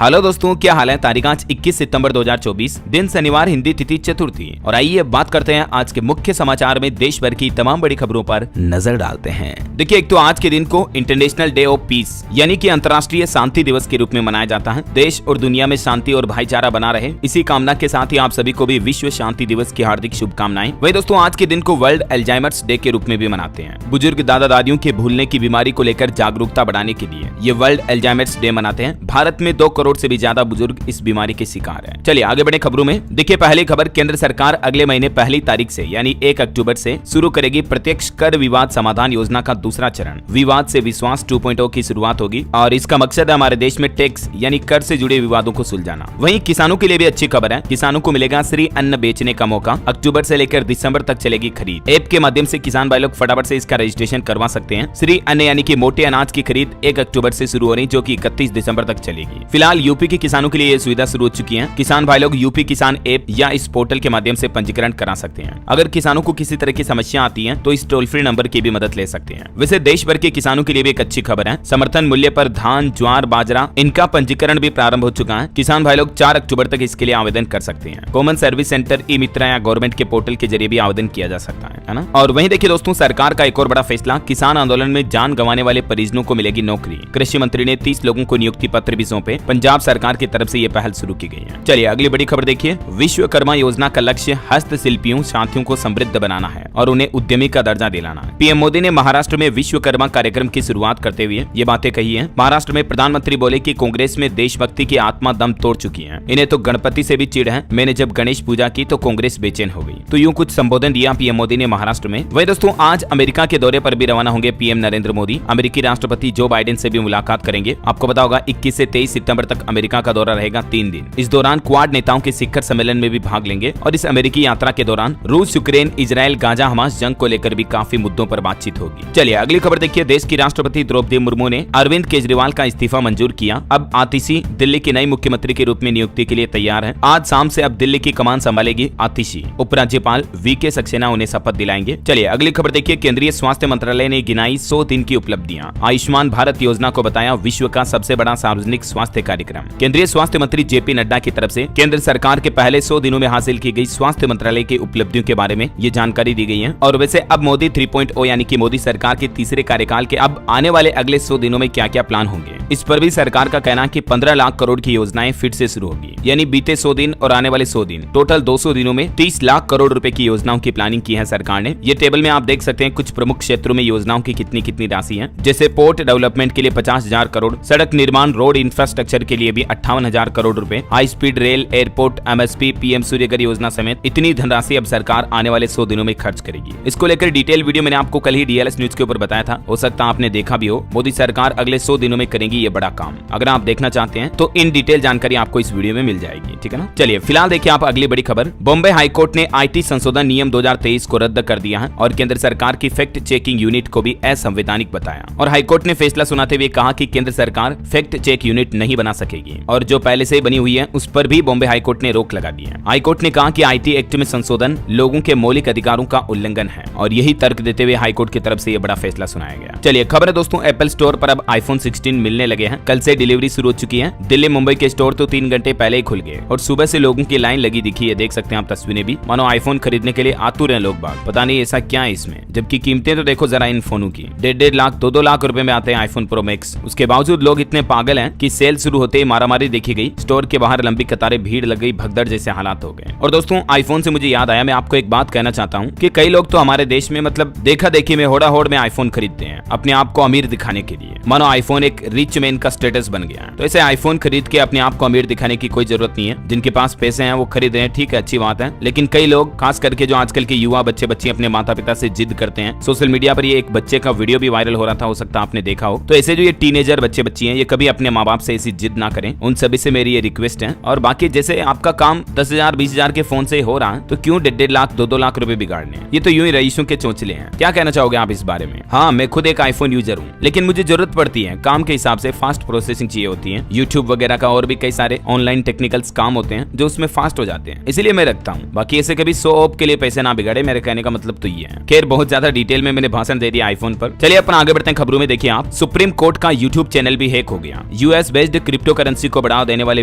Hello दोस्तों, क्या हाल है। तारीख आज 21 सितंबर 2024, दिन शनिवार, हिंदी तिथि चतुर्थी। और आइए बात करते हैं आज के मुख्य समाचार में देश भर की तमाम बड़ी खबरों पर नजर डालते हैं। देखिए, एक तो आज के दिन को इंटरनेशनल डे ऑफ पीस यानी कि अंतर्राष्ट्रीय शांति दिवस के रूप में मनाया जाता है। देश और दुनिया में शांति और भाईचारा बना रहे, इसी कामना के साथ ही आप सभी को भी विश्व शांति दिवस की हार्दिक शुभकामनाएं। वही दोस्तों, आज के दिन को वर्ल्ड अल्जाइमर्स डे के रूप में भी मनाते हैं। बुजुर्ग दादा दादियों के भूलने की बीमारी को लेकर जागरूकता बढ़ाने के लिए ये वर्ल्ड अल्जाइमर्स डे मनाते हैं। भारत में 2 करोड़ से भी ज्यादा बुजुर्ग इस बीमारी के शिकार हैं। चलिए आगे बढ़े खबरों में। देखिए, पहली खबर, केंद्र सरकार अगले महीने पहली तारीख से यानी 1 अक्टूबर से शुरू करेगी प्रत्यक्ष कर विवाद समाधान योजना का दूसरा चरण। विवाद से विश्वास 2.0 की शुरुआत होगी और इसका मकसद है हमारे देश में टैक्स यानी कर से जुड़े विवादों को सुलझाना। वहीं किसानों के लिए भी अच्छी खबर है। किसानों को मिलेगा श्री अन्न बेचने का मौका। अक्टूबर से लेकर दिसंबर तक चलेगी खरीद। ऐप के माध्यम से किसान भाई लोग फटाफट से इसका रजिस्ट्रेशन करवा सकते हैं। श्री अन्न यानी कि मोटे अनाज की खरीद 1 अक्टूबर से शुरू हो रही, जो कि 31 दिसंबर तक चलेगी। फिलहाल यूपी के किसानों के लिए ये सुविधा शुरू हो चुकी है। किसान भाई लोग यूपी किसान ऐप या इस पोर्टल के माध्यम से पंजीकरण करा सकते हैं। अगर किसानों को किसी तरह की समस्या आती है तो इस टोल फ्री नंबर की भी मदद ले सकते हैं। वैसे देश भर के किसानों के लिए भी एक अच्छी खबर है। समर्थन मूल्य पर धान, ज्वार, बाजरा इनका पंजीकरण भी प्रारंभ हो चुका है। किसान भाई लोग 4 अक्टूबर तक इसके लिए आवेदन कर सकते हैं। कॉमन सर्विस सेंटर, ई मित्रा या गवर्नमेंट के पोर्टल के जरिए भी आवेदन किया जा सकता है ना। और वहीं देखिए दोस्तों, सरकार का एक और बड़ा फैसला, किसान आंदोलन में जान गंवाने वाले परिजनों को मिलेगी नौकरी। कृषि मंत्री ने 30 लोगों को नियुक्ति पत्र भी सौंपे। पंजाब सरकार की तरफ से ये पहल शुरू की गई है। चलिए अगली बड़ी खबर देखिए। विश्वकर्मा योजना का लक्ष्य हस्तशिल्पियों साथियों को समृद्ध बनाना है और उन्हें उद्यमी का दर्जा दिलाना है। पीएम मोदी ने महाराष्ट्र में विश्वकर्मा कार्यक्रम की शुरुआत करते हुए ये बातें कही है। महाराष्ट्र में प्रधानमंत्री बोले कि कांग्रेस में देशभक्ति की आत्मा दम तोड़ चुकी है। इन्हें तो गणपति से भी चिढ़ है। मैंने जब गणेश पूजा की तो कांग्रेस बेचैन हो गई। तो यूं कुछ संबोधन दिया पीएम मोदी ने महाराष्ट्र में। वही दोस्तों, आज अमेरिका के दौरे पर भी रवाना होंगे पीएम नरेंद्र मोदी। अमेरिकी राष्ट्रपति जो बाइडेन से भी मुलाकात करेंगे। आपको पता होगा 21 से 23 सितंबर तक अमेरिका का दौरा रहेगा 3 दिन। इस दौरान क्वाड नेताओं के शिखर सम्मेलन में भी भाग लेंगे और इस अमेरिकी यात्रा के दौरान रूस, यूक्रेन, इजराइल, गाजा, हमास जंग को लेकर भी काफी मुद्दों पर बातचीत होगी। चलिए अगली खबर देखिए। देश की राष्ट्रपति द्रौपदी मुर्मू ने अरविंद केजरीवाल का इस्तीफा मंजूर किया। अब आतिशी दिल्ली की नई मुख्यमंत्री के रूप में नियुक्ति के लिए तैयार है। आज शाम से अब दिल्ली की कमान संभालेगी आतिशी। उपराज्यपाल वीके सक्सेना उन्हें शपथ दिलाएंगे। चलिए अगली खबर देखिए। केंद्रीय स्वास्थ्य मंत्रालय ने गिनाई 100 दिन की उपलब्धियां। आयुष्मान भारत योजना को बताया विश्व का सबसे बड़ा सार्वजनिक स्वास्थ्य कार्यक्रम। केंद्रीय स्वास्थ्य मंत्री जेपी नड्डा की तरफ से केंद्र सरकार के पहले 100 दिनों में हासिल की गई स्वास्थ्य मंत्रालय की उपलब्धियों के बारे में ये जानकारी दी गई है। और वैसे अब मोदी 3.0 यानी कि मोदी सरकार के तीसरे कार्यकाल के अब आने वाले अगले 100 दिनों में क्या क्या प्लान होंगे, इस पर भी सरकार का कहना है कि 15 लाख करोड़ की योजनाएं फिर से शुरू होगी। यानी बीते 100 दिन और आने वाले 100 दिन, टोटल 200 दिनों में 30 लाख करोड़ रुपए की योजनाओं की प्लानिंग की है सरकार ने। ये टेबल में आप देख सकते हैं कुछ प्रमुख क्षेत्रों में योजनाओं की कितनी कितनी राशि है। जैसे पोर्ट डेवलपमेंट के लिए 50,000 करोड़, सड़क निर्माण, रोड इंफ्रास्ट्रक्चर के लिए भी 58,000 करोड़ रुपए, high speed rail, airport, MSP, PM Surya Ghar योजना समेत इतनी धनराशि अब सरकार आने वाले 100 दिनों में खर्च करेगी। इसको लेकर डिटेल वीडियो मैंने आपको कल ही डीएलएस न्यूज के ऊपर बताया था, हो सकता है आपने देखा भी हो। मोदी सरकार अगले 100 दिनों में करेगी ये बड़ा काम। अगर आप देखना चाहते हैं तो इन डिटेल जानकारी आपको इस वीडियो में मिल जाएगी, ठीक है ना। चलिए फिलहाल देखिए आप अगली बड़ी खबर। बॉम्बे हाईकोर्ट ने आईटी संशोधन नियम 2023 को रद्द कर दिया है और केंद्र सरकार की फैक्ट चेकिंग यूनिट को भी असंवैधानिक बताया। और हाईकोर्ट ने फैसला सुनाते हुए कहा कि केंद्र सरकार फैक्ट चेक यूनिट नहीं बना सकेगी और जो पहले से बनी हुई है उस पर भी बॉम्बे हाईकोर्ट ने रोक लगा दी है। हाईकोर्ट ने कहा कि आईटी एक्ट में संशोधन लोगों के मौलिक अधिकारों का उल्लंघन है और यही तर्क देते हुए हाईकोर्ट की तरफ से यह बड़ा फैसला सुनाया गया। चलिए खबर है दोस्तों, एप्पल स्टोर पर अब आईफोन 16 मिलने लगे हैं। कल से डिलीवरी शुरू हो चुकी है। दिल्ली, मुंबई के स्टोर तो 3 घंटे पहले ही खुल गए और सुबह से लोगों की लाइन लगी दिखी है। देख सकते हैं आप तस्वीरें भी, मानो आईफोन खरीदने के लिए आतुर हैं लोग बाग। पता नहीं ऐसा क्या है इसमें, जबकि कीमतें तो देखो जरा इन फोनों की 1.5 लाख 2-2 लाख रुपए में आते हैं आईफोन प्रो मैक्स। उसके बावजूद लोग इतने पागल हैं कि सेल शुरू होते ही मारामारी देखी गई। स्टोर के बाहर लंबी कतारें, भीड़ लग गई, भगदड़ जैसे हालात हो गए। और दोस्तों, आईफोन से मुझे याद आया, मैं आपको एक बात कहना चाहता हूँ कि कई लोग तो हमारे देश में मतलब देखा देखी में होड़ा होड़ में आईफोन खरीदते हैं अपने आप को अमीर दिखाने के लिए। मानो आईफोन एक रिच मैन का स्टेटस बन गया है। तो ऐसे आईफोन खरीद के अपने आप को अमीर दिखाने की कोई जरूरत नहीं है। जिनके पास पैसे हैं वो खरीद रहे हैं, ठीक है, अच्छी बात है। लेकिन कई लोग, खास करके जो आजकल के युवा बच्चे अपने माता पिता से जिद करते हैं। सोशल मीडिया पर ये एक बच्चे का वीडियो भी वायरल हो रहा था, हो सकता है आपने देखा हो। तो ऐसे जो ये टीनेजर बच्चे हैं, ये कभी अपने माँ बाप से ऐसी जिद ना करें। उन सभी से मेरी ये रिक्वेस्ट है। और बाकी जैसे आपका काम 10,000 20,000 के फोन से हो रहा है तो क्यों 1.5 लाख 2-2 लाख रुपए बिगाड़ने? ये तो यूं ही रईसों के चोंचले हैं। क्या कहना चाहोगे आप इस बारे में? हाँ, मैं खुद एक आईफोन यूजर हूँ, लेकिन मुझे जरूरत पड़ती है काम के हिसाब से, फास्ट प्रोसेसिंग चाहिए होती है। यूट्यूब वगैरह का और भी कई सारे ऑनलाइन टेक्निकल्स काम होते हैं जो उसमें फास्ट हो जाते हैं, इसलिए मैं रखता हूँ। बाकी ऐसे कभी शो ऑफ के लिए पैसे ना बिगाड़े, मेरे कहने का मतलब तो ये है। खैर, बहुत ज्यादा डिटेल में मैंने भाषण दे दिया आईफोन पर। चलिए अपन आगे बढ़ते हैं खबरों में। देखिए आप, सुप्रीम कोर्ट का यूट्यूब चैनल भी हैक हो गया। US based crypto crypto currency को बढ़ावा देने वाले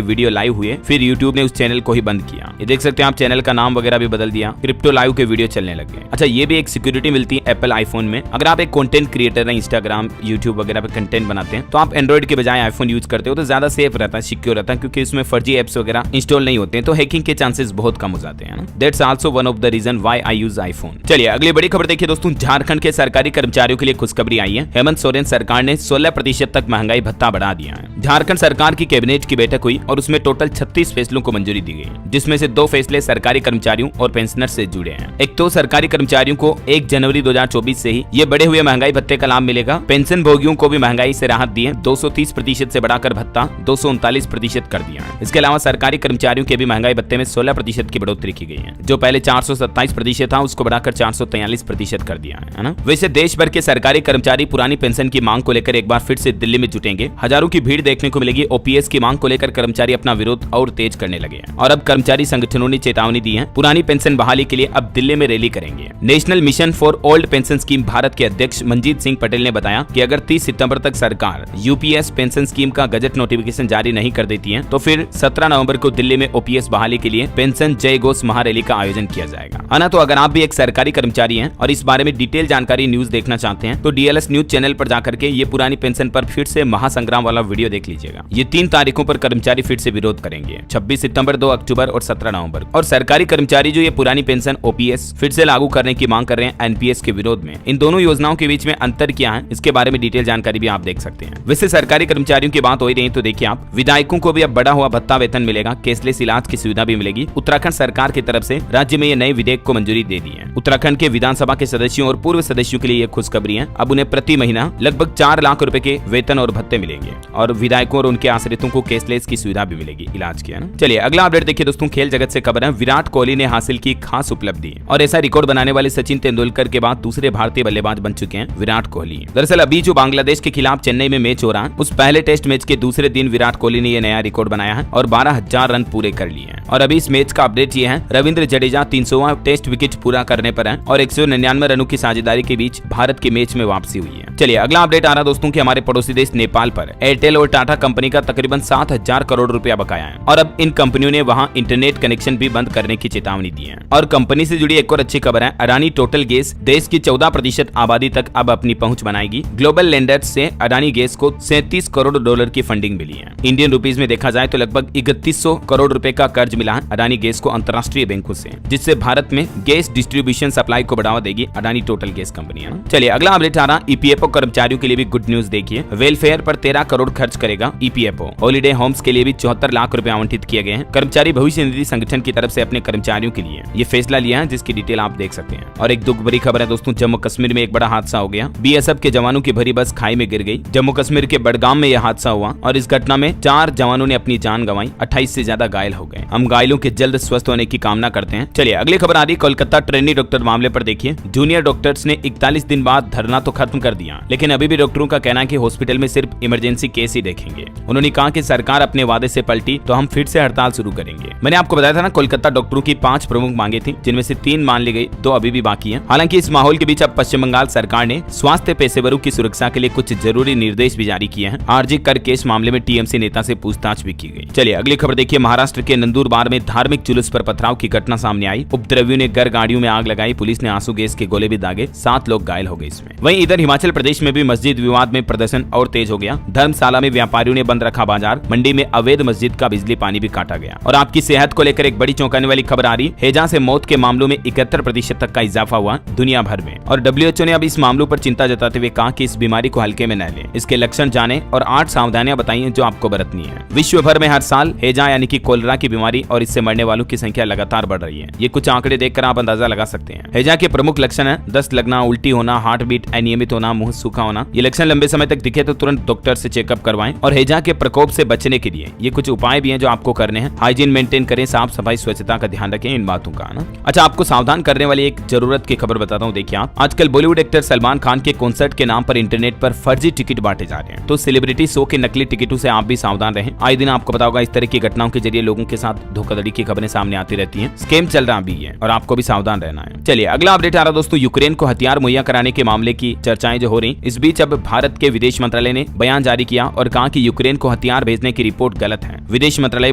वीडियो लाइव हुए, फिर यूट्यूब ने उस चैनल को ही बंद किया। ये देख सकते हैं आप, चैनल का नाम वगैरह भी बदल दिया, क्रिप्टो लाइव के वीडियो चलने लगे। अच्छा, ये भी एक सिक्योरिटी मिलती है एप्पल आईफोन में। अगर आप एक कंटेंट क्रिएटर है, इंस्टाग्राम यूट्यूब वगैरह पे कंटेंट बनाते हैं, तो आप एंड्रॉइड के बजाय आईफोन यूज करते हो तो ज्यादा सेफ रहता है, सिक्योर रहता है, क्योंकि इसमें फर्जी एप्स वगैरह इंस्टॉल नहीं होते हैं, तो हैकिंग के चांसेस बहुत कम हो जाते हैं। That's also one of the reason why I use iPhone. चलिए अगली बड़ी खबर देखिए दोस्तों, झारखंड के सरकारी कर्मचारियों के लिए खुशखबरी आई है। हेमंत सोरेन सरकार ने 16% तक महंगाई भत्ता बढ़ा दिया है। झारखंड सरकार की कैबिनेट की बैठक हुई और उसमें टोटल 36 फैसलों को मंजूरी दी गई, जिसमें से 2 फैसले सरकारी कर्मचारियों और पेंशनर से जुड़े हैं। एक तो सरकारी कर्मचारियों को 1 जनवरी 2024 से ही ये बढ़े हुए महंगाई भत्ते का लाभ मिलेगा। पेंशन भोगियों को भी महंगाई से राहत दी है, 230% से बढ़ाकर भत्ता 239% कर दिया है। इसके अलावा सरकारी कर्मचारियों के भी महंगाई भत्ते में 16% की बढ़ोतरी की गई है। जो पहले 427% था उसको बढ़ाकर 443% कर दिया है ना। वैसे देश भर के सरकारी कर्मचारी पुरानी पेंशन की मांग को लेकर एक बार फिर से दिल्ली में जुटेंगे। हजारों की भीड़ देखने को मिलेगी। ओपीएस की मांग को लेकर कर्मचारी अपना विरोध और तेज करने लगे हैं और अब कर्मचारी संगठनों ने चेतावनी दी है, पुरानी पेंशन बहाली के लिए अब दिल्ली में रैली करेंगे। National mission for old pension scheme Bharat के अध्यक्ष मंजीत सिंह पटेल ने बताया कि अगर 30 सितंबर तक सरकार यूपीएस पेंशन स्कीम का गजट नोटिफिकेशन जारी नहीं कर देती है तो फिर 17 नवंबर को दिल्ली में ओपीएस बहाली के लिए पेंशन जय घोष महारैली का आयोजन किया जाएगा। है तो अगर आप भी एक सरकारी कर्मचारी हैं और इस बारे में डिटेल जानकारी न्यूज देखना चाहते हैं तो डीएलएस न्यूज चैनल पर जाकर के ये पुरानी पेंशन पर फिर से महासंग्राम वाला वीडियो देख लीजिएगा। ये 3 तारीखों पर कर्मचारी फिर से विरोध करेंगे, 26 सितंबर, 2 अक्टूबर और 17 नवंबर। और सरकारी कर्मचारी जो ये पुरानी पेंशन ओपीएस फिर से लागू करने की मांग कर रहे हैं एनपीएस के विरोध में। इन दोनों योजनाओं के बीच में अंतर क्या है, इसके बारे में डिटेल जानकारी भी आप देख सकते हैं। वैसे सरकारी कर्मचारियों की बात हो ही रही तो देखिए आप, विधायकों को भी अब बढ़ा हुआ भत्ता वेतन मिलेगा, कैशलेस इलाज की सुविधा भी मिलेगी। उत्तराखंड सरकार की तरफ से राज्य में ये नए विधेयक को मंजूरी दे दी है। उत्तराखंड के विधानसभा के सदस्यों और पूर्व सदस्यों के लिए ये खुशखबरी है। अब उन्हें प्रति महीना लगभग 4 लाख रुपए के वेतन और भत्ते मिलेंगे और विधायकों और उनके आश्रितों को कैशलेस की सुविधा भी मिलेगी इलाज की, है ना। चलिए अगला अपडेट देखिए दोस्तों, खेल जगत से खबर है। विराट कोहली ने हासिल की खास उपलब्धि और ऐसा रिकॉर्ड बनाने वाले सचिन तेंदुलकर के बाद दूसरे भारतीय बल्लेबाज बन चुके हैं विराट कोहली। दरअसल अभी जो बांग्लादेश के खिलाफ चेन्नई में मैच हो रहा है, उस पहले टेस्ट मैच के दूसरे दिन विराट कोहली ने यह नया रिकॉर्ड बनाया है और 12,000 रन पूरे कर लिए हैं। और अभी इस मैच का अपडेट ये है, रविंद्र जडेजा 300वां टेस्ट विकेट पूरा करने पर है और 199 रनों की साझेदारी के बीच भारत के मैच में वापसी हुई है। चलिए अगला अपडेट आ रहा दोस्तों कि हमारे पड़ोसी देश नेपाल पर एयरटेल और टाटा कंपनी का तकरीबन 7,000 करोड़ रुपया बकाया है और अब इन कंपनियों ने वहां इंटरनेट कनेक्शन भी बंद करने की चेतावनी दी है। और कंपनी से जुड़ी एक और अच्छी खबर है, अडानी टोटल गैस देश की 14% आबादी तक अब अपनी पहुंच बनाएगी। ग्लोबल लेंडर्स से अडानी गैस को $37 करोड़ की फंडिंग मिली है। इंडियन रुपीज में देखा जाए तो लगभग 3100 करोड़ रुपए का कर्ज मिला है अडानी गैस को अंतर्राष्ट्रीय बैंकों से, जिससे भारत में गैस डिस्ट्रीब्यूशन सप्लाई को बढ़ावा देगी अडानी टोटल गैस कंपनी, है ना। चलिए अगला अपडेट आ रहा, ईपीएफओ कर्मचारियों के लिए भी गुड न्यूज देखिए। वेलफेयर पर 13 करोड़ खर्च करेगा ईपीएफओ। हॉलीडे होम्स के लिए भी 74 लाख रुपए आवंटित किए गए हैं। कर्मचारी भविष्य निधि संगठन की तरफ से अपने कर्मचारियों के लिए ये फैसला लिया है, जिसकी डिटेल आप देख सकते हैं। और एक दुख भरी खबर है दोस्तों, जम्मू कश्मीर में एक बड़ा हादसा हो गया। बीएसएफ के जवानों की भरी बस खाई में गिर गई। जम्मू कश्मीर के बडगाम में यह हादसा हुआ और इस घटना में 4 जवानों ने अपनी जान गंवाई, 28 से ज्यादा घायल हो गए। हम घायलों के जल्द स्वस्थ होने की कामना करते हैं। चलिए अगली खबर आ रही, कोलकाता ट्रेनी डॉक्टर मामले पर देखिए। जूनियर डॉक्टर्स ने 41 दिन बाद धरना तो खत्म कर दिया, लेकिन अभी भी डॉक्टरों का कहना है कि हॉस्पिटल में सिर्फ इमरजेंसी केस ही देखेंगे। उन्होंने कहा कि सरकार अपने वादे से पलटी तो हम फिर से हड़ताल शुरू करेंगे। मैंने आपको बताया था ना, कोलकाता डॉक्टरों की 5 प्रमुख मांगे थी, जिनमें से 3 मान ली गई, 2 अभी भी बाकी हैं। हालांकि इस माहौल के बीच अब पश्चिम बंगाल सरकार ने स्वास्थ्य पेशेवरों की सुरक्षा के लिए कुछ जरूरी निर्देश भी जारी किए हैं। आरजी कर केस मामले में टीएमसी नेता से पूछताछ भी की गई। चलिए अगली खबर देखिए, महाराष्ट्र के नंदुरबार में धार्मिक जुलूस पर पथराव की घटना सामने आई। उपद्रवियों ने घर गाड़ियों में आग लगाई, पुलिस ने आंसू गैस के गोले भी दागे, 7 लोग घायल हो गए इसमें। वहीं इधर हिमाचल प्रदेश में भी मस्जिद विवाद में प्रदर्शन और तेज हो गया। धर्मशाला में व्यापारियों ने बंद रखा बाजार, मंडी में अवैध मस्जिद का बिजली पानी भी काटा गया। और आपकी सेहत को लेकर एक बड़ी चौंकाने वाली खबर आ रही, हैजा से मौत के मामलों में 71% तक का इजाफा हुआ दुनिया भर में। और WHO ने अब इस मामलों पर चिंता जताते हुए कहा कि इस बीमारी को हल्के में न लें, इसके लक्षण जाने और 8 सावधानियां बताइए जो आपको बरतनी है। विश्व भर में हर साल हैजा यानी कि कोलेरा की बीमारी और इससे मरने वालों की संख्या लगातार बढ़ रही है। ये कुछ आंकड़े देखकर आप अंदाजा लगा सकते हैं। हैजा के प्रमुख लक्षण है दस्त लगना, उल्टी होना, हार्ट बीट अनियमित होना, मुंह सूखा होना। ये लक्षण लंबे समय तक दिखे तो तुरंत डॉक्टर से चेकअप करवाएं। और हैजा के प्रकोप से बचने के लिए ये कुछ उपाय भी हैं जो आपको करने हैं। हाइजीन मेंटेन करें, साफ सफाई स्वच्छता का ध्यान रखें, इन बातों का ना। अच्छा, आपको सावधान करने वाली एक जरूरत की खबर बताता हूँ। देखिए आप, आजकल बॉलीवुड एक्टर सलमान खान के कॉन्सर्ट के नाम पर इंटरनेट पर फर्जी टिकट बांटे जा रहे हैं। तो सेलिब्रिटी शो के नकली टिकटों से आप भी सावधान रहें। आए दिन आपको पता होगा इस तरह की घटनाओं के जरिए लोगों के साथ धोखाधड़ी की खबरें सामने आती रहती हैं। स्कैम चल रहा भी है और आपको भी सावधान रहना है। चलिए अगला अपडेट आ रहा दोस्तों, यूक्रेन को हथियार मुहैया कराने के मामले की चर्चाएं जो हो रही, इस बीच अब भारत के विदेश मंत्रालय ने बयान जारी किया और कहा कि यूक्रेन को हथियार भेजने की रिपोर्ट गलत है। विदेश मंत्रालय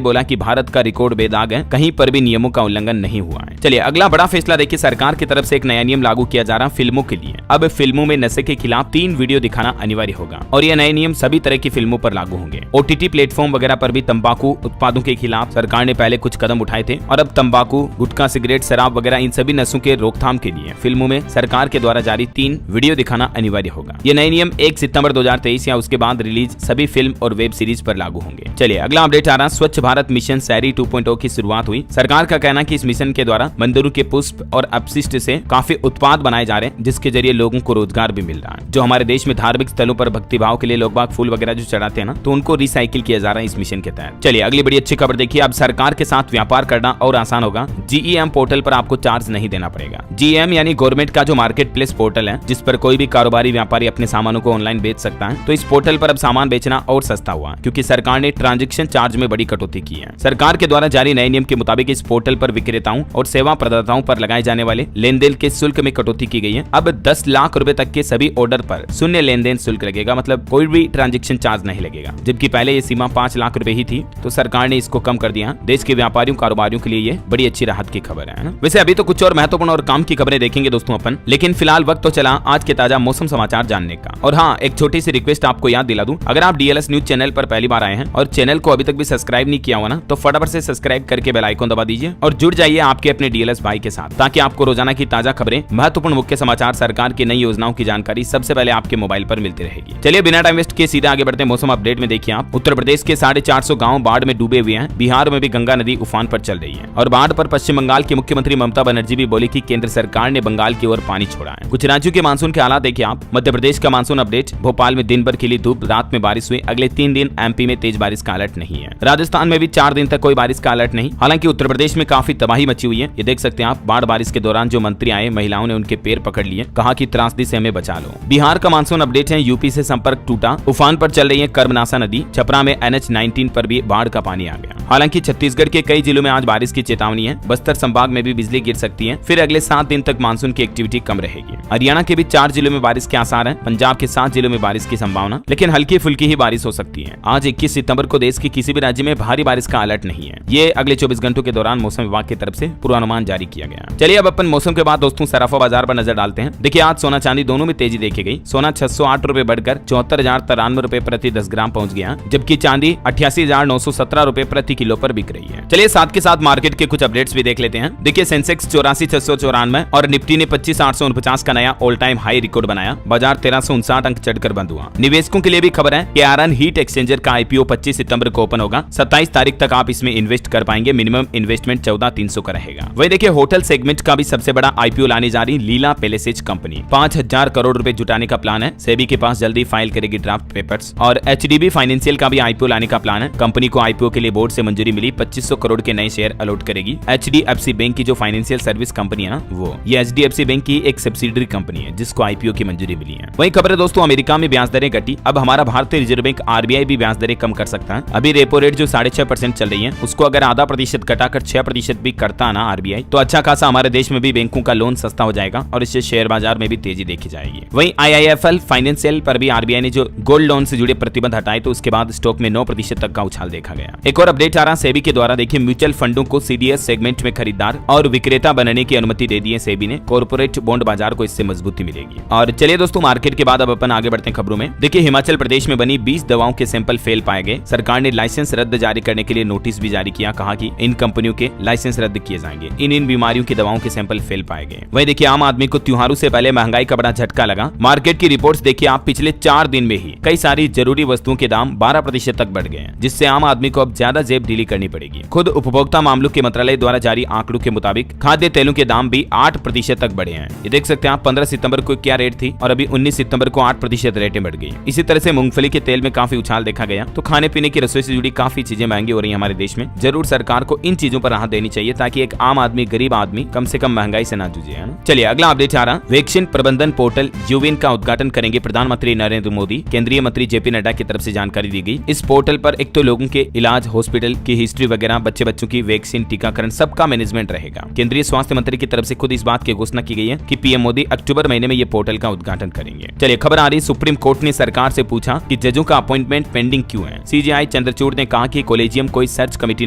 बोला कि भारत का रिकॉर्ड बेदाग है, कहीं पर भी नियमों का उल्लंघन नहीं हुआ है। चलिए अगला बड़ा फैसला देखिए, सरकार की तरफ से एक नया नियम लागू किया जा रहा फिल्मों के लिए। अब फिल्मों में नशे के खिलाफ 3 वीडियो दिखाना अनिवार्य होगा और यह नए नियम सभी तरह की फिल्मों पर लागू होंगे। OTT प्लेटफॉर्म वगैरह पर भी तंबाकू उत्पादों के खिलाफ सरकार ने पहले कुछ कदम उठाए थे और अब तंबाकू, गुटखा, सिगरेट, शराब वगैरह इन सभी नशों के रोकथाम के लिए फिल्मों में सरकार के द्वारा जारी 3 वीडियो दिखाना अनिवार्य होगा। ये नए नियम 1 सितंबर 2023 या उसके बाद रिलीज सभी फिल्म और वेब सीरीज पर लागू होंगे। चलिए अगला अपडेट आ रहा, स्वच्छ भारत मिशन शहरी 2.0 की शुरुआत हुई। सरकार का कहना है कि इस मिशन के द्वारा मंदिरों के पुष्प और अपशिष्ट से काफी उत्पाद बनाए जा रहे हैं, जिसके जरिए लोगों को रोजगार भी मिल रहा है। जो हमारे देश में धार्मिक स्थलों पर भक्तिभाव के लिए लोग बाग फूल वगैरह जो चढ़ाते हैं ना, तो उनको रिसाइकिल किया जा रहा है इस मिशन के तहत। चलिए अगली बड़ी अच्छी खबर देखिए, अब सरकार के साथ व्यापार करना और आसान होगा। GEM पोर्टल पर आपको चार्ज नहीं देना पड़ेगा। GEM यानी गवर्नमेंट का जो मार्केट प्लेस पोर्टल है, जिस पर कोई भी कारोबारी व्यापारी अपने सामानों को ऑनलाइन बेच सकता है। तो इस पोर्टल पर अब सामान बेचना और सस्ता हुआ क्योंकि सरकार ने ट्रांजैक्शन चार्ज में बड़ी कटौती की है। सरकार के द्वारा जारी नए नियम के मुताबिक इस पोर्टल पर विक्रेताओं और सेवा प्रदाताओं पर लगाए जाने वाले लेन देन के शुल्क में कटौती की गई है। अब 10 लाख रुपए तक के सभी ऑर्डर पर शून्य लेन देन शुल्क लगेगा, मतलब कोई भी ट्रांजैक्शन चार्ज नहीं लगेगा। जबकि पहले ये सीमा 5 लाख रुपए ही थी, तो सरकार ने इसको कम कर दिया। देश के व्यापारियों कारोबारियों के लिए ये बड़ी अच्छी राहत की खबर है ना। वैसे अभी तो कुछ और महत्वपूर्ण और काम की खबरें देखेंगे दोस्तों अपन, लेकिन फिलहाल वक्त तो चला आज के ताजा मौसम समाचार जानने का। और हाँ, एक छोटी सी रिक्वेस्ट आपको याद दिला दूं, अगर आप DLS न्यूज चैनल पर पहली बार आए हैं और चैनल को अभी तक भी सब्सक्राइब नहीं किया हुआ ना, तो फटाफट से सब्सक्राइब करके बेल आइकन दबा दीजिए और जुड़ जाइए आपके अपने DLS भाई के साथ, ताकि आपको रोजाना की ताजा खबरें, महत्वपूर्ण मुख्य समाचार, सरकार की नई योजनाओं की जानकारी सबसे पहले आपके मोबाइल पर मिलती रहेगी। चलिए बिना टाइम वेस्ट के सीधे आगे बढ़ते हैं मौसम अपडेट में। देखिए आप, उत्तर प्रदेश के 450 गांव बाढ़ में डूबे हुए हैं। बिहार में भी गंगा नदी उफान पर चल रही है और बाढ़ पर पश्चिम बंगाल की मुख्यमंत्री ममता बनर्जी भी बोली कि केंद्र सरकार ने बंगाल की ओर पानी छोड़ा है। कुछ राज्यों के मानसून के हालात देखिए आप। मध्य प्रदेश का मानसून अपडेट, भोपाल में दिन भर खिली धूप, रात में बारिश हुई। अगले 3 दिन MP में तेज बारिश का अलर्ट नहीं है। राजस्थान में भी 4 दिन तक कोई बारिश का अलर्ट नहीं। हालांकि उत्तर प्रदेश में काफी तबाही मची हुई है। ये देख सकते हैं आप, बाढ़ बारिश के दौरान जो मंत्री आए, महिलाओं ने उनके पैर पकड़ लिए, कहा कि त्रासदी से हमें बचा लो। बिहार का मानसून अपडेट है, यूपी से संपर्क टूटा, उफान पर चल रही है कर्मनासा नदी। छपरा में NH-19 पर भी बाढ़ का पानी आ गया। हालांकि छत्तीसगढ़ के कई जिलों में आज बारिश की चेतावनी है। बस्तर संभाग में भी बिजली गिर सकती है। फिर अगले 7 दिन तक मानसून की एक्टिविटी कम रहेगी। हरियाणा के भी 4 जिलों में बारिश के आसार हैं। पंजाब के 7 जिलों में बारिश की संभावना, लेकिन हल्की फुल्की ही बारिश हो सकती है। आज 21 सितंबर को देश के किसी भी राज्य में भारी बारिश का अलर्ट नहीं है। ये अगले 24 घंटों के दौरान मौसम विभाग की तरफ से पूर्वानुमान जारी किया गया। चलिए अब अपन मौसम के बाद दोस्तों सराफा बाजार पर नजर डालते हैं। देखिए आज सोना चांदी दोनों में तेजी देखी गई। सोना 608 रुपए बढ़कर 74,093 रुपए प्रति 10 ग्राम पहुंच गया, जबकि चांदी 88,917 रुपए प्रति किलो पर बिक रही है। चलिए साथ के साथ मार्केट के कुछ अपडेट्स भी देख लेते हैं। देखिए सेंसेक्स 84,694 और निफ्टी ने 25,849 का नया ऑल टाइम हाई रिकॉर्ड बनाया। बाजार 1359 अंक चढ़कर बंद हुआ। निवेशकों के लिए भी खबर है कि आयरन हीट एक्सचेंजर का IPO 25 सितंबर को ओपन होगा। 27 तारीख तक आप इसमें इन्वेस्ट कर पाएंगे। मिनिमम इन्वेस्टमेंट 14,300 का रहेगा। वही देखिए होटल सेगमेंट का भी सबसे बड़ा IPO लाने जा रही लीला पैलेसेज कंपनी। 5,000 करोड़ रुपए जुटाने का प्लान है। सेबी के पास जल्दी फाइल करेगी ड्राफ्ट पेपर्स। और HDB फाइनेंशियल का भी IPO लाने का प्लान है। कंपनी को IPO के लिए बोर्ड से मंजूरी मिली। 2500 करोड़ के नए शेयर अलॉट करेगी। HDFC बैंक की जो फाइनेंशियल सर्विस कंपनी है ना, वो ये HDFC बैंक की एक सब्सिडरी कंपनी है जिसको IPO की मंजूरी मिली है। वही खबर है दोस्तों, अमेरिका में ब्याज दरें घटी। अब हमारा भारतीय रिजर्व बैंक RBI भी ब्याज दरें कम कर सकता है। अभी रेपो रेट जो 6.5% चल रही है, उसको अगर आधा प्रतिशत घटाकर 6% भी करता ना RBI, तो अच्छा खासा हमारे देश में भी बैंकों का लोन सस्ता हो जाएगा और इससे शेयर बाजार में भी तेजी देखी जाएगी। वहीं IIFL फाइनेंशियल पर भी RBI ने जो गोल्ड लोन से जुड़े प्रतिबंध हटाए, तो उसके बाद स्टॉक में 9% तक का उछाल देखा गया। एक और अपडेट आ रहा सेबी के द्वारा। देखिए म्यूचुअल फंडों को CDS सेगमेंट में खरीदार और विक्रेता बनने की अनुमति दे दी है सेबी ने। कॉर्पोरेट बॉन्ड बाजार को इससे मजबूती मिलेगी। और चलिए दोस्तों मार्केट के बाद अब अपन आगे बढ़ते हैं खबरों में। देखिए हिमाचल प्रदेश में बनी 20 दवाओं के सैंपल फेल पाए गए। सरकार ने लाइसेंस रद्द जारी करने के लिए नोटिस भी जारी किया। कहा कि इन कंपनियों के लाइसेंस रद्द किए जाएंगे। इन बीमारियों की दवाओं के सैंपल फेल पाए गए। वही देखिए आम आदमी को त्योहारों से पहले महंगाई का बड़ा झटका लगा। मार्केट की रिपोर्ट्स देखिए आप, पिछले 4 दिन में ही कई सारी जरूरी वस्तुओं के दाम 12% तक बढ़ गए, जिससे आम आदमी को अब ज्यादा जेब ढीली करनी पड़ेगी। खुद उपभोक्ता मामलों के मंत्रालय द्वारा जारी आंकड़ों के मुताबिक खाद्य तेलों के दाम भी 8% तक बढ़े हैं। ये देख सकते हैं आप, 15 सितंबर को क्या रेट थी और अभी 19 सितंबर को 8% रेटें बढ़ गई। इसी तरह से मूंगफली के तेल में काफी उछाल देखा गया। तो खाने पीने की रसोई से जुड़ी काफी चीजें महंगी हो रही है हमारे देश में। जरूर सरकार को इन चीजों पर राहत देनी चाहिए, ताकि एक आम आदमी, गरीब आदमी कम से कम महंगाई से ना जूझे, है ना। चलिए अगला अपडेट आ रहा, वैक्सीन प्रबंधन पोर्टल यूविन का उद्घाटन करेंगे प्रधानमंत्री नरेंद्र मोदी। केंद्रीय मंत्री JP नड्डा की तरफ से जानकारी दी गई। इस पोर्टल पर एक तो लोगों के इलाज, हॉस्पिटल की हिस्ट्री वगैरह, बच्चों की वैक्सीन, टीकाकरण, सबका मैनेजमेंट रहेगा। केंद्रीय स्वास्थ्य मंत्री की तरफ से खुद इस बात की घोषणा की गई है कि पीएम मोदी अक्टूबर महीने में ये पोर्टल का उद्घाटन करेंगे। चलिए खबर आ रही, सुप्रीम कोर्ट ने सरकार से पूछा कि जजों का अपॉइंटमेंट पेंडिंग क्यों है। सीजेआई चंद्रचूड़ ने कहा कि कॉलेजियम कोई सर्च कमेटी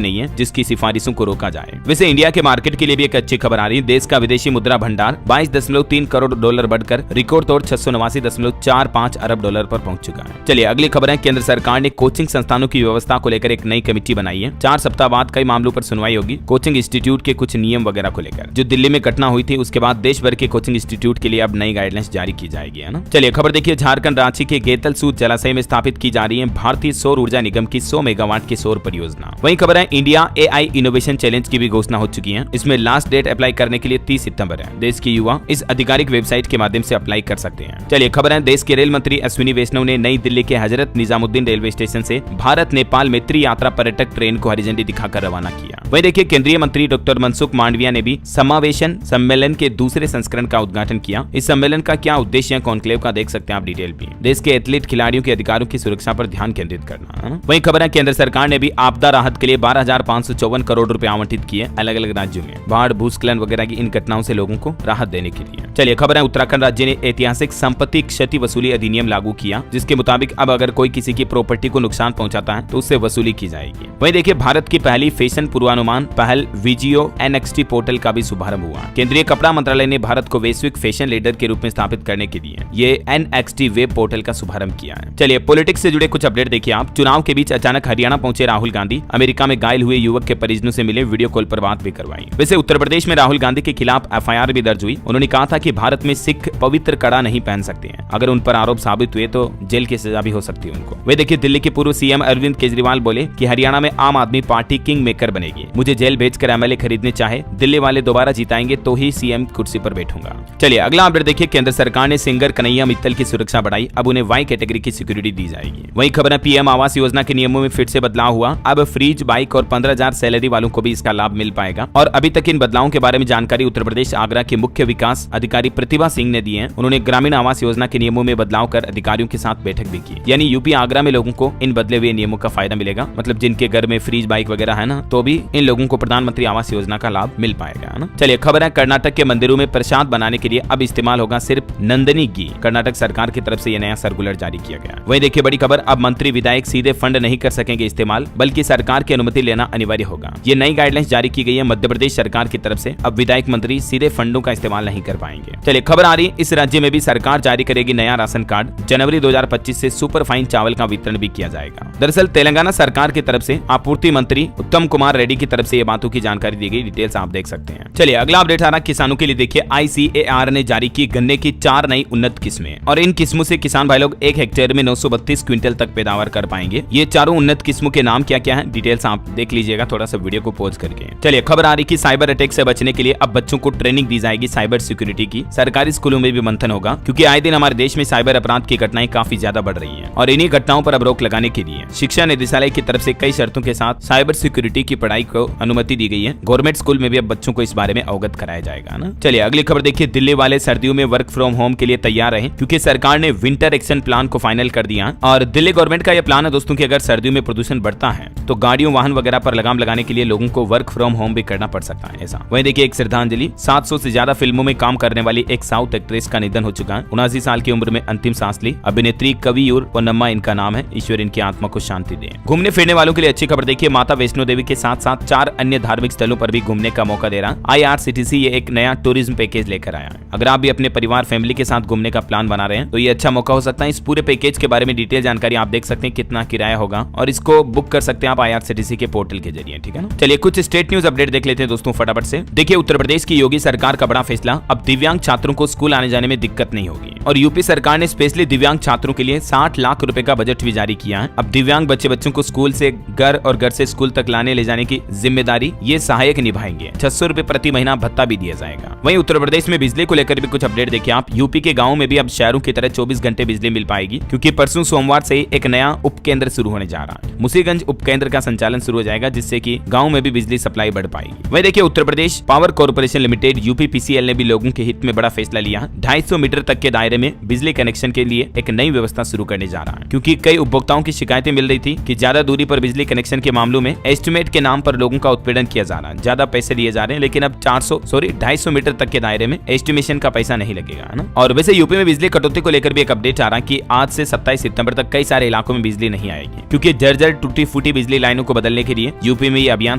नहीं है जिसकी सिफारिशों को रोका जाए। वैसे इंडिया के मार्केट के लिए भी एक अच्छी खबर आ रही है। देश का विदेशी मुद्रा भंडार 22.3 करोड़ डॉलर बढ़कर रिकॉर्ड तोड़ 689.45 अरब डॉलर पर पहुंच चुका है। चलिए अगली खबर है, केंद्र सरकार ने कोचिंग संस्थानों की व्यवस्था को लेकर एक नई कमेटी बनाई है। 4 सप्ताह बाद कई मामलों पर सुनवाई होगी। कोचिंग इंस्टीट्यूट के कुछ नियम वगैरह को लेकर जो दिल्ली में घटना हुई थी, उसके बाद देश भर के कोचिंग इंस्टीट्यूट के लिए अब नई गाइडलाइंस जारी की जाएगी, है ना। चलिए खबर देखिए, झारखंड रांची के गेतल सूत जलाशय में स्थापित की जा रही है भारतीय सौर ऊर्जा निगम की 100 मेगावाट की सौर परियोजना। वहीं खबर है, इंडिया AI इनोवेशन चैलेंज की भी घोषणा हो चुकी है। इसमें लास्ट डेट अप्लाई करने के लिए 30 सितंबर है। देश के युवा इस आधिकारिक वेबसाइट के माध्यम से अप्लाई कर सकते हैं। चलिए खबर है, देश के रेल मंत्री अश्विनी वैष्णव ने नई दिल्ली के हजरत निजामुद्दीन रेलवे स्टेशन से भारत नेपाल मैत्री यात्रा पर्यटक ट्रेन को हरी झंडी दिखाकर रवाना किया। वहीं देखिए, केंद्रीय मंत्री डॉक्टर मनसुख मांडविया ने भी समावेशन सम्मेलन के दूसरे संस्करण का उद्घाटन किया। इस सम्मेलन का क्या उद्देश्य है, कॉन्क्लेव का देख सकते हैं आप डिटेल भी। देश के एथलीट खिलाड़ियों के अधिकारों की सुरक्षा पर ध्यान केंद्रित करना, है ना। वहीं खबर है, केंद्र सरकार ने भी आपदा राहत के लिए 12,554 करोड़ रुपए आवंटित किए अलग अलग राज्यों में बाढ़, भूस्खलन वगैरह की इन घटनाओं से लोगों को राहत देने के लिए। चलिए खबर है, उत्तराखंड राज्य ने ऐतिहासिक संपत्ति क्षति वसूली अधिनियम लागू किया, जिसके मुताबिक अब अगर कोई किसी की प्रॉपर्टी को नुकसान पहुंचाता है तो उससे वसूली की जाएगी। वहीं देखिए, भारत की पहली फैशन पूर्वानुमान पहल विजियो NXT पोर्टल का भी शुभारंभ हुआ। केंद्रीय कपड़ा मंत्रालय ने भारत को वैश्विक फैशन लीडर के रूप में स्थापित करने के लिए ये NXT वेब पोर्टल का शुभारंभ किया है। चलिए पॉलिटिक्स से जुड़े कुछ अपडेट देखिए आप। चुनाव के बीच अचानक हरियाणा पहुंचे राहुल गांधी। अमेरिका में घायल हुए युवक के परिजनों से मिले, वीडियो कॉल पर बात भी करवाई। वैसे उत्तर प्रदेश में राहुल गांधी के खिलाफ FIR भी दर्ज हुई। उन्होंने कहा था कि भारत में सिख पवित्र कड़ा नहीं पहन सकते हैं, अगर उन पर आरोप साबित हुए तो जेल की सजा भी हो सकती है उनको। वे देखिए, दिल्ली के पूर्व CM अरविंद केजरीवाल बोले कि हरियाणा में आम आदमी पार्टी किंग मेकर बनेगी। मुझे जेल भेजकर MLA खरीदने चाहे, दिल्ली वाले दोबारा जिताएंगे तो ही CM कुर्सी पर बैठूंगा। चलिए अगला अपडेट देखिए, केंद्र सरकार ने सिंगर कन्हैया मित्तल की सुरक्षा बढ़ाई, अब उन्हें Y कैटेगरी की सिक्योरिटी दी जाएगी। वहीं खबर है, PM आवास योजना के नियमों में फिर से बदलाव हुआ। अब फ्रीज, बाइक और 15,000 सैलरी वालों को भी इसका लाभ मिल पाएगा। और अभी तक इन बदलावों के बारे में जानकारी उत्तर प्रदेश आगरा के मुख्य विकास अधिकारी प्रतिभा सिंह ने दी है। उन्होंने ग्रामीण आवास योजना के नियमों में बदलाव कर अधिकारियों के साथ बैठक भी की। यानी यूपी आगरा में लोगों को इन बदले हुए नियमों का फायदा मिलेगा। मतलब जिनके घर में फ्रीज, बाइक वगैरह है ना, तो भी इन लोगों को प्रधानमंत्री आवास योजना का लाभ मिल पाएगा, है ना। चलिए खबर है, कर्नाटक के मंदिरों में प्रसाद बनाने के लिए अब इस्तेमाल होगा सिर्फ नंदनी घी। कर्नाटक सरकार की तरफ से यह नया सर्कुलर जारी किया गया। वहीं देखिए बड़ी खबर, अब मंत्री विधायक सीधे फंड नहीं कर सकेंगे इस्तेमाल, बल्कि सरकार की अनुमति लेना अनिवार्य होगा। ये नई गाइडलाइंस जारी की गई है मध्य प्रदेश सरकार की तरफ से। अब विधायक मंत्री सीधे फंडों का इस्तेमाल नहीं कर पाएंगे। चलिए खबर आ रही, इस राज्य में भी सरकार जारी करेगी नया राशन कार्ड। जनवरी 2025 से सुपर फाइन चावल का वितरण भी किया जाएगा। दरअसल तेलंगाना सरकार की तरफ से आपूर्ति मंत्री उत्तम कुमार रेड्डी की तरफ से ये बातों की जानकारी दी गई। डिटेल्स आप देख सकते हैं। चलिए अगला अपडेट आ रहा किसानों के लिए देखिए, ICAR ने जारी की गन्ने की 4 नई उन्नत किस्में और इन किस्मों से किसान भाई लोग 1 हेक्टेयर में 932 क्विंटल तक पैदावार कर पाएंगे। ये चारों उन्नत किस्मों के नाम क्या क्या है, डिटेल्स आप देख लीजिएगा थोड़ा सा वीडियो को पॉज करके। चलिए खबर आ रही कि साइबर अटैक से बचने के लिए अब बच्चों को ट्रेनिंग दी जाएगी साइबर सिक्योरिटी की। सरकारी स्कूलों में भी मंथन होगा, क्योंकि आए दिन हमारे देश में साइबर अपराध की घटनाएं काफी ज्यादा बढ़ रही हैं और इन्हीं घटनाओं पर अब रोक लगाने के लिए शिक्षा निदेशालय की तरफ से कई शर्तों के साथ साइबर सिक्योरिटी की पढ़ाई को अनुमति दी गई है। गवर्नमेंट स्कूल में भी अब बच्चों को इस बारे में अवगत कराया जाएगा ना। चलिए अगली खबर देखिए, दिल्ली वाले सर्दियों में वर्क फ्रॉम होम के लिए तैयार रहे, क्योंकि सरकार ने विंटर एक्शन प्लान को फाइनल कर दिया। और दिल्ली गवर्नमेंट का यह प्लान है दोस्तों कि अगर सर्दियों में प्रदूषण बढ़ता है तो गाड़ियों, वाहन वगैरह पर लगाम लगाने के लिए लोगों को वर्क फ्रॉम होम भी करना पड़ सकता है ऐसा। वहीं देखिए एक श्रद्धांजलि, 700 से ज्यादा फिल्मों में काम करने वाली एक साउथ एक्ट्रेस का निधन हो चुका है। 79 साल की उम्र में अंतिम सांस ली। अभिनेत्री कवियूर पोन्नम्मा इनका नाम है। ईश्वर इनकी आत्मा को शांति दे। घूमने फिरने वालों के लिए अच्छी खबर देखिए, माता वैष्णो देवी के साथ साथ 4 अन्य धार्मिक स्थलों पर भी घूमने का मौका दे रहा IRCTC ये एक नया टूरिज्म पैकेज लेकर आया है। अगर आप भी अपने परिवार फैमिली के साथ घूमने का प्लान बना रहे हैं तो ये अच्छा मौका हो सकता है। इस पूरे पैकेज के बारे में डिटेल जानकारी आप देख सकते हैं, कितना किराया होगा और इसको बुक कर सकते हैं आप IRCTC के पोर्टल के जरिए, ठीक है ना। चलिए कुछ स्टेट न्यूज अपडेट देख लेते हैं दोस्तों फटाफट से। देखिए उत्तर प्रदेश की योगी सरकार का बड़ा फैसला, अब दिव्यांग छात्रों को स्कूल आने जाने में दिक्कत नहीं होगी। और यूपी सरकार ने स्पेशली दिव्यांग छात्रों के लिए 60 लाख रुपए का बजट भी जारी किया है। अब दिव्यांग बच्चों को स्कूल से घर और घर से स्कूल तक लाने ले जाने की जिम्मेदारी ये सहायक निभाएंगे। 600 रुपए प्रति महीना भत्ता भी दिया जाएगा। वहीं उत्तर प्रदेश में बिजली को लेकर भी कुछ अपडेट देखिए आप। यूपी के गाँव में भी अब शहरों की तरह 24 घंटे बिजली मिल पाएगी, क्योंकि परसों सोमवार से एक नया उपकेंद्र शुरू होने जा रहा है। मुसीगंज उपकेंद्र का संचालन शुरू हो जाएगा, जिससे कि गाँव में भी बिजली सप्लाई बढ़ पाएगी। वहीं देखिए Uttar Pradesh power corporation limited UPPCL ने भी लोगों के हित में बड़ा फैसला लिया। 250 मीटर तक के दायरे में बिजली कनेक्शन के लिए एक नई व्यवस्था शुरू करने जा रहा है, क्योंकि कई उपभोक्ताओं की शिकायतें मिल रही थी कि ज्यादा दूरी पर बिजली कनेक्शन कनेक्शन के मामलों में एस्टिमेट के नाम पर लोगों का उत्पीड़न किया जा रहा है, ज्यादा पैसे लिए जा रहे हैं, लेकिन अब 250 मीटर तक के दायरे में एस्टिमेशन का पैसा नहीं लगेगा, है ना। और वैसे यूपी में बिजली कटौती को लेकर भी एक अपडेट आ रहा है कि आज से 27 सितंबर तक कई सारे इलाकों में बिजली नहीं आएगी, क्योंकि जर्जर टूटी फूटी बिजली लाइनों को बदलने के लिए यूपी में ये अभियान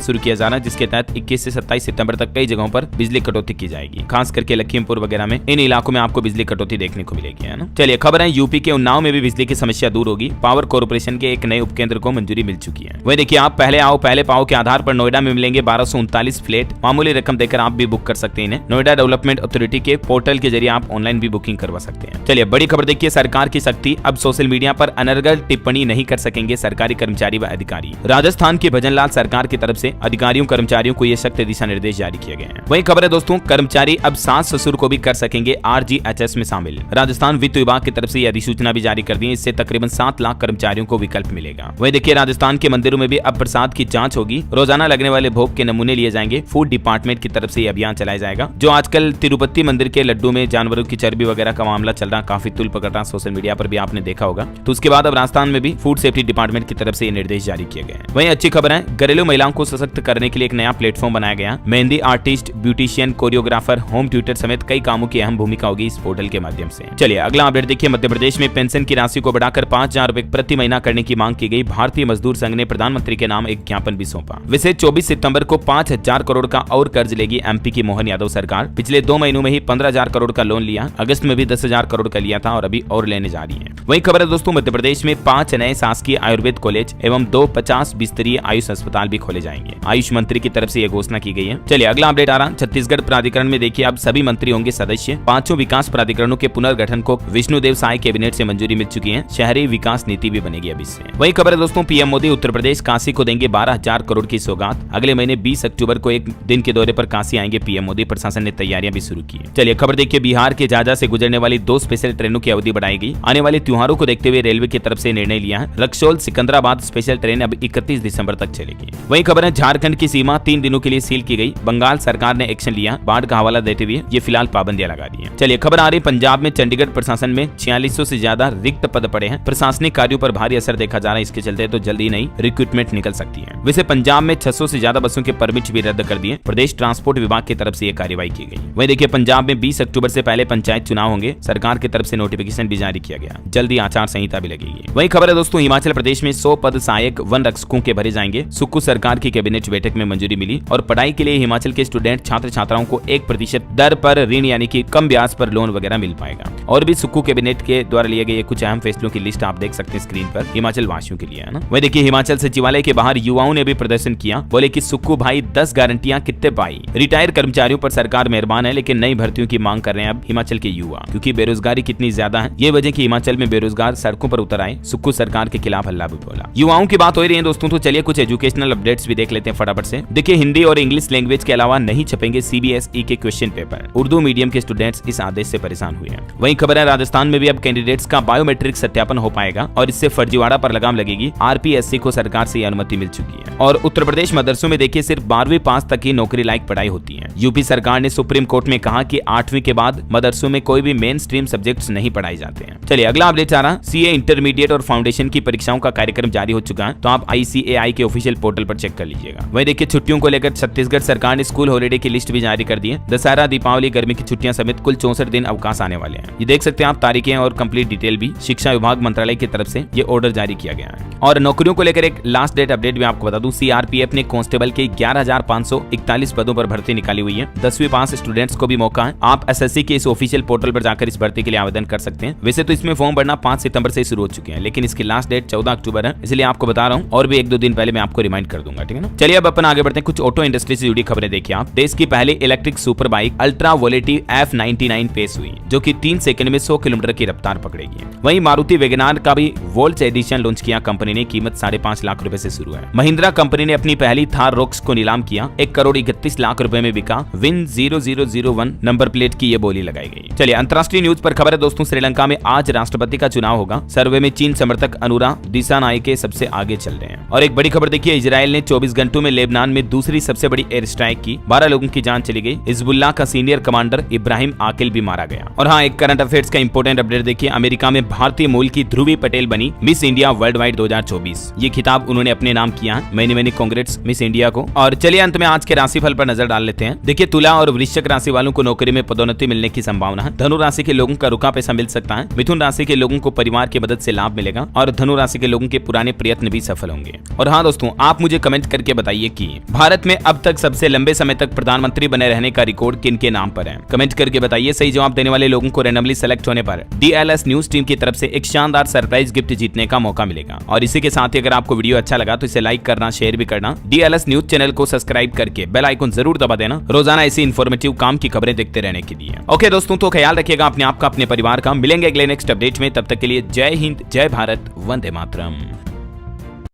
शुरू किया जा रहा है, जिसके तहत 21 से 27 सितंबर तक कई जगहों पर बिजली कटौती की जाएगी। खास करके लखीमपुर वगैरह में इन इलाकों में आपको बिजली कटौती देखने को मिलेगी, है ना। चलिए खबर है यूपी के उन्नाव में भी बिजली की समस्या दूर होगी। पावर कॉर्पोरेशन के एक नए उपकेंद्र को मंजूरी मिल चुकी है। वही देखिए, आप पहले आओ पहले पाओ के आधार पर नोएडा में मिलेंगे 1239 फ्लैट। मामूली रकम देकर आप भी बुक कर सकते हैं। नोएडा डेवलपमेंट अथॉरिटी के पोर्टल के जरिए आप ऑनलाइन भी बुकिंग करवा सकते हैं। चलिए बड़ी खबर देखिए, सरकार की सख्ती, अब सोशल मीडिया पर अनर्गल टिप्पणी नहीं कर सकेंगे सरकारी कर्मचारी व अधिकारी। राजस्थान के भजनलाल सरकार की तरफ से अधिकारियों कर्मचारियों को ये सख्त दिशा निर्देश जारी किए गए हैं। वही खबर है दोस्तों, कर्मचारी अब सास ससुर को भी कर सकेंगे RGHS में शामिल। राजस्थान वित्त विभाग की तरफ से अधिसूचना भी जारी कर दी है। इससे तकरीबन 7 लाख कर्मचारियों को विकल्प मिलेगा। वही देखिए, राजस्थान के मंदिरों में भी अब प्रसाद की जांच होगी। रोजाना लगने वाले भोग के नमूने लिए जाएंगे। फूड डिपार्टमेंट की तरफ से यह अभियान चलाया जाएगा। जो आजकल तिरुपति मंदिर के लड्डू में जानवरों की चर्बी वगैरह का मामला चल रहा, काफी तुल पकड़ रहा, सोशल मीडिया पर भी आपने देखा होगा। तो उसके बाद अब राजस्थान में भी फूड सेफ्टी डिपार्टमेंट की तरफ से ये निर्देश जारी किए गए हैं। वहीं अच्छी खबर है, घरेलू महिलाओं को सशक्त करने के लिए एक नया प्लेटफॉर्म बनाया गया। Mehndi artist, beautician, choreographer, home tutor समेत कई कामों की अहम भूमिका होगी इस पोर्टल के माध्यम से। चलिए अगला अपडेट देखिए, मध्य प्रदेश में पेंशन की राशि को बढ़ाकर 5,000 रुपए प्रति महीना करने की मांग की गई। भारतीय मजदूर संघ ने प्रधानमंत्री के नाम एक ज्ञापन भी सौंपा। वैसे 24 सितंबर को 5,000 करोड़ का और कर्ज लेगी MP की मोहन यादव सरकार। पिछले 2 महीनों में ही 15,000 करोड़ का लोन लिया। अगस्त में भी 10,000 करोड़ का लिया था और अभी और लेने जा रही है। वही खबर है दोस्तों, मध्य प्रदेश में 5 नए शासकीय आयुर्वेद कॉलेज एवं 2 50 बिस्तरीय आयुष अस्पताल भी खोले जाएंगे। आयुष मंत्री की तरफ से यह घोषणा की गई है। चलिए अगला अपडेट आ रहा, छत्तीसगढ़ प्राधिकरण में देखिए अब सभी मंत्री होंगे सदस्य। 5 विकास प्राधिकरणों के पुनर्गठन को विष्णुदेव साय कैबिनेट से मंजूरी मिल चुकी है। शहरी विकास नीति भी बनेगी अब इससे। वही खबर है दोस्तों, PM मोदी उत्तर प्रदेश काशी को देंगे 12,000 करोड़ की सौगात। अगले महीने 20 अक्टूबर को एक दिन के दौरे पर काशी आएंगे PM मोदी। प्रशासन ने तैयारियां भी शुरू की है। चलिए खबर देखिए, बिहार के झाझा से गुजरने वाली 2 स्पेशल ट्रेनों की अवधि बढ़ाई गई। आने वाले त्योहारों को देखते हुए रेलवे की तरफ से निर्णय लिया है। रक्सौल सिकंदराबाद स्पेशल ट्रेन अब 31 दिसंबर तक चलेगी। वही खबर है, झारखंड की सीमा 3 दिनों के लिए सील की गई। बंगाल सरकार ने एक्शन लिया। बाढ़ का हवाला देते हुए ये फिलहाल पाबंदियां लगा दी है। चलिए खबर आ रही, पंजाब में चंडीगढ़ प्रशासन में 4600 से ज्यादा रिक्त पद पड़े हैं। प्रशासनिक कार्यों पर भारी असर देखा जा रहा है। इसके चलते तो जल्दी नई रिक्रूटमेंट निकल सकती है। वैसे पंजाब में 600 से ज्यादा बसों के परमिट भी रद्द कर दिए। प्रदेश ट्रांसपोर्ट विभाग की तरफ से यह कार्रवाई की गई। वही देखिए, पंजाब में 20 अक्टूबर से पहले पंचायत चुनाव होंगे। सरकार की तरफ से नोटिफिकेशन भी जारी किया गया। जल्दी आचार संहिता भी लगेगी। वही खबर है दोस्तों, हिमाचल प्रदेश में 100 पद सहायक वन रक्षकों के भरे जाएंगे। सुक्खू सरकार की कैबिनेट बैठक में मंजूरी मिली। और पढ़ाई के लिए हिमाचल के स्टूडेंट छात्र छात्राओं को 1% दर पर ऋण यानी कि कम ब्याज पर लोन वगैरह मिल पाएगा। और भी सुक्खू कैबिनेट के द्वारा लिए गए कुछ अहम फैसलों की लिस्ट आप देख सकते हैं स्क्रीन पर, हिमाचल वासियों के लिए, है ना। वही देखिए, हिमाचल सचिवालय के बाहर युवाओं ने भी प्रदर्शन किया। बोले कि सुक्खू भाई 10 गारंटियां कितने पाई। रिटायर कर्मचारियों पर सरकार मेहरबान है, लेकिन नई भर्तियों की मांग कर रहे हैं अब हिमाचल के युवा, क्योंकि बेरोजगारी कितनी ज्यादा है। ये वजह कि हिमाचल में बेरोजगार सड़कों पर उतर आए। सुक्खू सरकार के खिलाफ हल्ला भी बोला। युवाओं की बात हो रही है दोस्तों, तो चलिए कुछ एजुकेशनल अपडेट्स भी देख लेते हैं फटाफट से। देखिए, हिंदी और इंग्लिश लैंग्वेज के अलावा नहीं छपेंगे CBSE के क्वेश्चन पेपर। उर्दू मीडियम के स्टूडेंट्स इस आदेश से परेशान हुए हैं। वहीं खबर है, राजस्थान में भी अब कैंडिडेट्स का बायोमेट्रिक सत्यापन हो पाएगा और इससे फर्जीवाड़ा पर लगाम लगेगी। RPSC को सरकार से अनुमति मिल चुकी है। और उत्तर प्रदेश मदरसों में देखिए सिर्फ 12वीं पास तक ही नौकरी लायक पढ़ाई होती है। यूपी सरकार ने सुप्रीम कोर्ट में कहा कि 8वीं के बाद मदरसों में कोई भी मेन स्ट्रीम सब्जेक्ट्स नहीं पढ़ाए जाते हैं। चलिए अगला अपडेट आ रहा, CA इंटरमीडिएट और फाउंडेशन की परीक्षाओं का कार्यक्रम जारी हो चुका है। तो आप ICAI के ऑफिशियल पोर्टल पर चेक कर लीजिएगा। वही देखिए, छुट्टियों को लेकर छत्तीसगढ़ सरकार ने स्कूल हॉलिडे की लिस्ट भी जारी कर दी है। दशहरा, दीपावली, गर्मी की छुट्टियां समेत कुल 64 दिन अवकाश आने वाले हैं। ये देख सकते हैं आप तारीखें और कंप्लीट डिटेल भी। शिक्षा विभाग मंत्रालय की तरफ से ये ऑर्डर जारी किया गया है। और नौकरियों को लेकर एक लास्ट डेट अपडेट भी आपको बता दूं, CRPF ने कांस्टेबल के 11,541 पदों पर भर्ती निकाली हुई है। 10वीं पास स्टूडेंट्स को भी मौका है। आप SSC के इस ऑफिशियल पोर्टल पर जाकर इस भर्ती के लिए आवेदन कर सकते हैं। वैसे तो इसमें फॉर्म भरना 5 सितंबर से शुरू हो चुके हैं, लेकिन इसकी लास्ट डेट 14 अक्टूबर है, इसलिए आपको बता रहा हूँ। और भी 1-2 दिन पहले मैं आपको रिमाइंड कर दूंगा, ठीक है ना। चलिए अब अपन आगे बढ़ते हैं। कुछ ऑटो इंडस्ट्री से जुड़ी खबरें देखिए आप। देश की पहली electric super bike Ultraviolette F99 पेश हुई, जो कि 3 सेकंड में 100 किलोमीटर की रफ्तार पकड़ेगी। वहीं मारुति वेगनार का भी वोल्ट्स एडिशन लॉन्च किया कंपनी ने। कीमत 5.5 लाख रुपए से शुरू है। महिंद्रा कंपनी ने अपनी पहली थार रॉक्स को नीलाम किया। 1,31,00,000 रुपए में बिका। विन 0001 नंबर प्लेट की ये बोली लगाई गई। चलिए अंतर्राष्ट्रीय न्यूज पर खबर है दोस्तों, श्रीलंका में आज राष्ट्रपति का चुनाव होगा। सर्वे में चीन समर्थक अनुरा दिसानायके सबसे आगे चल रहे हैं। और एक बड़ी खबर देखिए, इजराइल ने 24 घंटों में लेबनान में दूसरी सबसे बड़ी एयर स्ट्राइक की। 12 लोगों की जान चली गई। हिजबुल्लाह का सीनियर कमांडर इब्राहिम आकिल भी मारा गया। और हाँ, एक करंट अफेयर्स का इंपॉर्टेंट अपडेट देखिए, अमेरिका में भारतीय मूल की ध्रुवी पटेल बनी मिस इंडिया वर्ल्ड वाइड 2024। ये खिताब उन्होंने उन्होंने अपने नाम किया है। मैनी कांग्रेट्स मिस इंडिया को। और चलिए अंत में आज के राशिफल पर नजर डाल लेते हैं। देखिए तुला और वृश्चिक राशि वालों को नौकरी में पदोन्नति मिलने की संभावना है। धनु राशि के लोगों का रुका पैसा मिल सकता है। मिथुन राशि के लोगों को परिवार की मदद से लाभ मिलेगा और धनु राशि के लोगों के पुराने प्रयत्न भी सफल होंगे। और हाँ दोस्तों, आप मुझे कमेंट करके बताइए कि भारत में अब तक सबसे लंबे समय तक प्रधानमंत्री बने रहने का रिकॉर्ड किनके नाम पर है। कमेंट करके बताइए। सही जवाब देने वाले लोगों को रैंडमली सेलेक्ट होने पर DLS न्यूज टीम की तरफ से एक शानदार सरप्राइज गिफ्ट जीतने का मौका मिलेगा। और इसी के साथ ही अगर आपको वीडियो अच्छा लगा तो इसे लाइक करना, शेयर भी करना। DLS न्यूज चैनल को सब्सक्राइब करके बेल आइकन जरूर दबा देना रोजाना ऐसी इन्फॉर्मेटिव काम की खबरें देखते रहने के लिए। ओके दोस्तों, तो ख्याल रखिएगा अपने आप का, अपने परिवार का। मिलेंगे अगले नेक्स्ट अपडेट में। तब तक के लिए जय हिंद, जय भारत, वंदे मातरम।